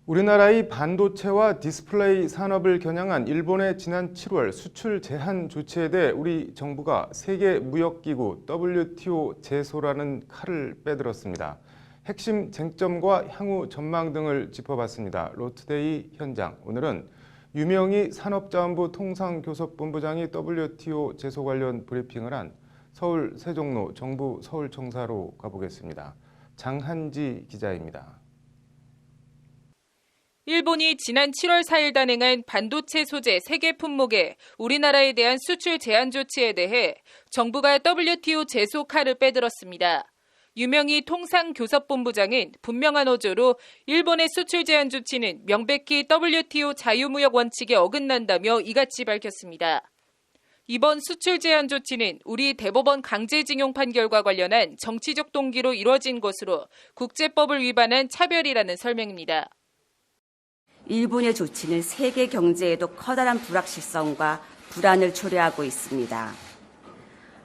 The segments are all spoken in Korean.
우리나라의 반도체와 디스플레이 산업을 겨냥한 일본의 지난 7월 수출 제한 조치에 대해 우리 정부가 세계무역기구 WTO 제소라는 칼을 빼들었습니다. 핵심 쟁점과 향후 전망 등을 짚어봤습니다. 로투데이 현장, 오늘은 유명희 산업자원부 통상교섭본부장이 WTO 제소 관련 브리핑을 한 서울 세종로 정부 서울청사로 가보겠습니다. 장한지 기자입니다. 일본이 지난 7월 4일 단행한 반도체 소재 세계 품목에 우리나라에 대한 수출 제한 조치에 대해 정부가 WTO 제소 칼을 빼들었습니다. 유명희 통상교섭본부장은 분명한 어조로 일본의 수출 제한 조치는 명백히 WTO 자유무역 원칙에 어긋난다며 이같이 밝혔습니다. 이번 수출 제한 조치는 우리 대법원 강제징용 판결과 관련한 정치적 동기로 이뤄진 것으로 국제법을 위반한 차별이라는 설명입니다. 일본의 조치는 세계 경제에도 커다란 불확실성과 불안을 초래하고 있습니다.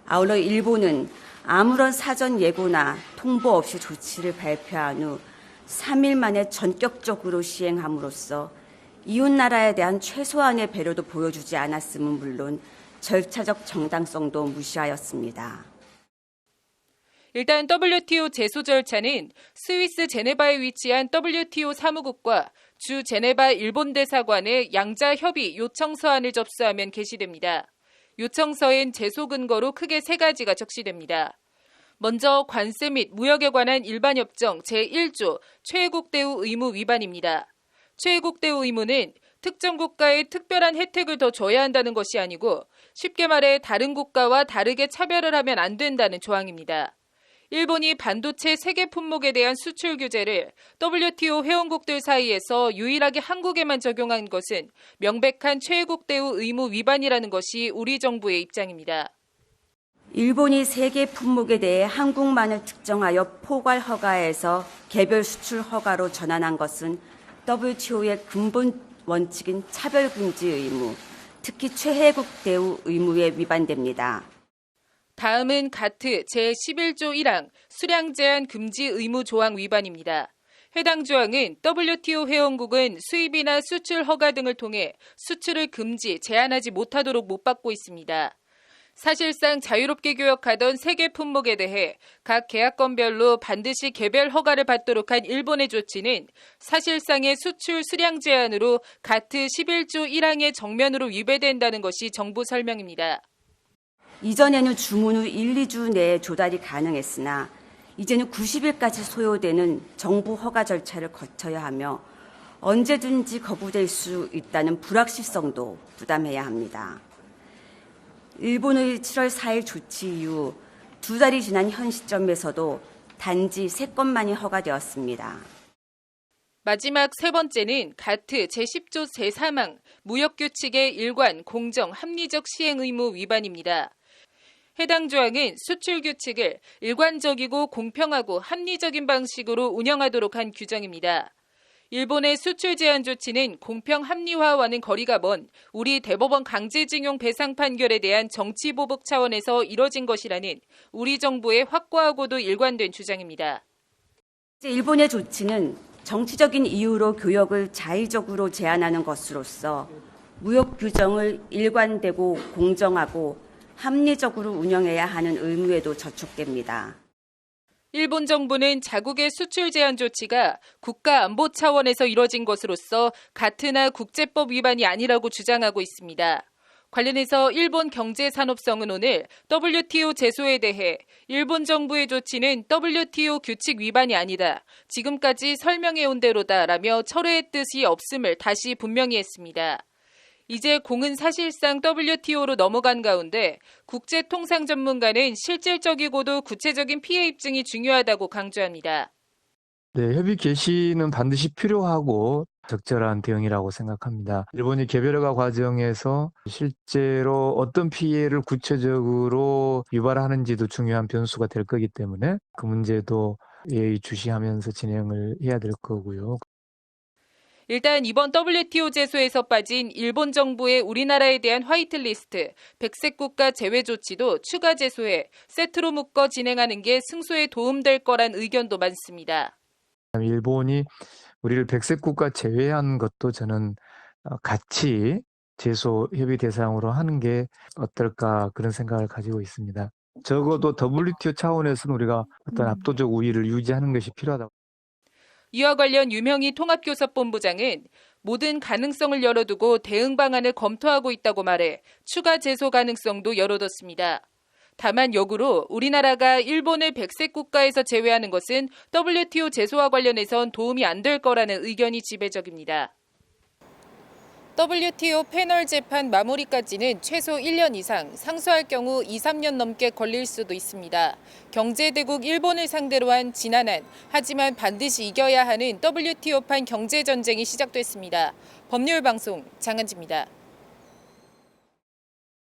아울러 일본은 아무런 사전 예고나 통보 없이 조치를 발표한 후 3일 만에 전격적으로 시행함으로써 이웃나라에 대한 최소한의 배려도 보여주지 않았음은 물론 절차적 정당성도 무시하였습니다. 일단 WTO 제소 절차는 스위스 제네바에 위치한 WTO 사무국과 주 제네바 일본 대사관의 양자 협의 요청서안을 접수하면 개시됩니다. 요청서엔 제소 근거로 크게 세 가지가 적시됩니다. 먼저 관세 및 무역에 관한 일반협정 제1조 최애국 대우 의무 위반입니다. 최애국 대우 의무는 특정 국가에 특별한 혜택을 더 줘야 한다는 것이 아니고 쉽게 말해 다른 국가와 다르게 차별을 하면 안 된다는 조항입니다. 일본이 반도체 세계 품목에 대한 수출 규제를 WTO 회원국들 사이에서 유일하게 한국에만 적용한 것은 명백한 최애국 대우 의무 위반이라는 것이 우리 정부의 입장입니다. 일본이 세계 품목에 대해 한국만을 특정하여 포괄 허가에서 개별 수출 허가로 전환한 것은 WTO의 근본 원칙인 차별금지 의무, 특히 최혜국 대우 의무에 위반됩니다. 다음은 가트 제11조 1항 수량 제한 금지 의무 조항 위반입니다. 해당 조항은 WTO 회원국은 수입이나 수출 허가 등을 통해 수출을 금지, 제한하지 못하도록 못 받고 있습니다. 사실상 자유롭게 교역하던 세계 품목에 대해 각 계약권별로 반드시 개별 허가를 받도록 한 일본의 조치는 사실상의 수출 수량 제한으로 가트 11조 1항의 정면으로 위배된다는 것이 정부 설명입니다. 이전에는 주문 후 1, 2주 내에 조달이 가능했으나 이제는 90일까지 소요되는 정부 허가 절차를 거쳐야 하며 언제든지 거부될 수 있다는 불확실성도 부담해야 합니다. 일본의 7월 4일 조치 이후 2달이 지난 현 시점에서도 단지 3건만이 허가되었습니다. 마지막 세 번째는 가트 제10조 제3항 무역규칙의 일관, 공정, 합리적 시행 의무 위반입니다. 해당 조항은 수출 규칙을 일관적이고 공평하고 합리적인 방식으로 운영하도록 한 규정입니다. 일본의 수출 제한 조치는 공평 합리화와는 거리가 먼 우리 대법원 강제징용 배상 판결에 대한 정치 보복 차원에서 이뤄진 것이라는 우리 정부의 확고하고도 일관된 주장입니다. 일본의 조치는 정치적인 이유로 교역을 자의적으로 제한하는 것으로서 무역 규정을 일관되고 공정하고 합리적으로 운영해야 하는 의무에도 저촉됩니다. 일본 정부는 자국의 수출 제한 조치가 국가 안보 차원에서 이뤄진 것으로서 가트나 국제법 위반이 아니라고 주장하고 있습니다. 관련해서 일본 경제산업성은 오늘 WTO 제소에 대해 일본 정부의 조치는 WTO 규칙 위반이 아니다. 지금까지 설명해온 대로다라며 철회의 뜻이 없음을 다시 분명히 했습니다. 이제 공은 사실상 WTO로 넘어간 가운데 국제통상 전문가는 실질적이고도 구체적인 피해 입증이 중요하다고 강조합니다. 네, 협의 개시는 반드시 필요하고 적절한 대응이라고 생각합니다. 일본이 개별 허가 과정에서 실제로 어떤 피해를 구체적으로 유발하는지도 중요한 변수가 될 거기 때문에 그 문제도 예의주시하면서 진행을 해야 될 거고요. 일단 이번 WTO 제소에서 빠진 일본 정부의 우리나라에 대한 화이트리스트, 백색 국가 제외 조치도 추가 제소해 세트로 묶어 진행하는 게 승소에 도움될 거란 의견도 많습니다. 일본이 우리를 백색 국가 제외한 것도 저는 같이 제소 협의 대상으로 하는 게 어떨까 그런 생각을 가지고 있습니다. 적어도 WTO 차원에서는 우리가 어떤 압도적 우위를 유지하는 것이 필요하다고. 이와 관련 유명희 통합교섭본부장은 모든 가능성을 열어두고 대응 방안을 검토하고 있다고 말해 추가 제소 가능성도 열어뒀습니다. 다만 역으로 우리나라가 일본을 백색 국가에서 제외하는 것은 WTO 제소와 관련해선 도움이 안 될 거라는 의견이 지배적입니다. WTO 패널 재판 마무리까지는 최소 1년 이상, 상소할 경우 2-3년 넘게 걸릴 수도 있습니다. 경제대국 일본을 상대로 한 지난한, 하지만 반드시 이겨야 하는 WTO판 경제전쟁이 시작됐습니다. 법률방송 장한지입니다.